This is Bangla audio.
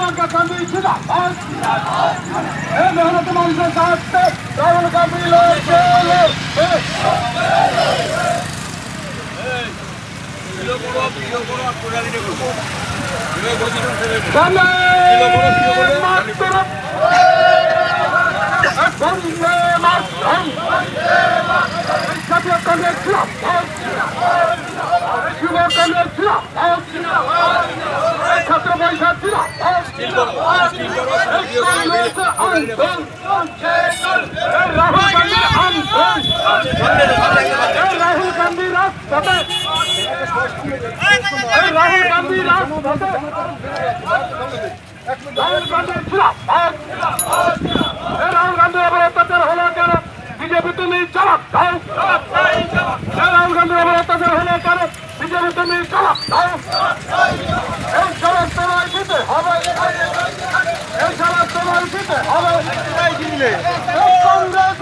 प्रियंका गांधी जिंदाबाद मेहनत মানুষের সাথে রাহুল গান্ধী লড়ছে ছাত্র পরিষদ রাহুল গান্ধী রাজপথে রাহুল গান্ধী রাজপথে রাহুল গান্ধী রাহুল গান্ধী আবার অত্যাচার হলো কেন বিজেপি তুমি জবাব দাও রাহুল গান্ধী আবার অত্যাচার হলো কেন বিজেপি তুমি জবাব দাও এই জবাব তোমায় দিতে হবে এই জবাব তোমায় দিতে হবে কংগ্রেস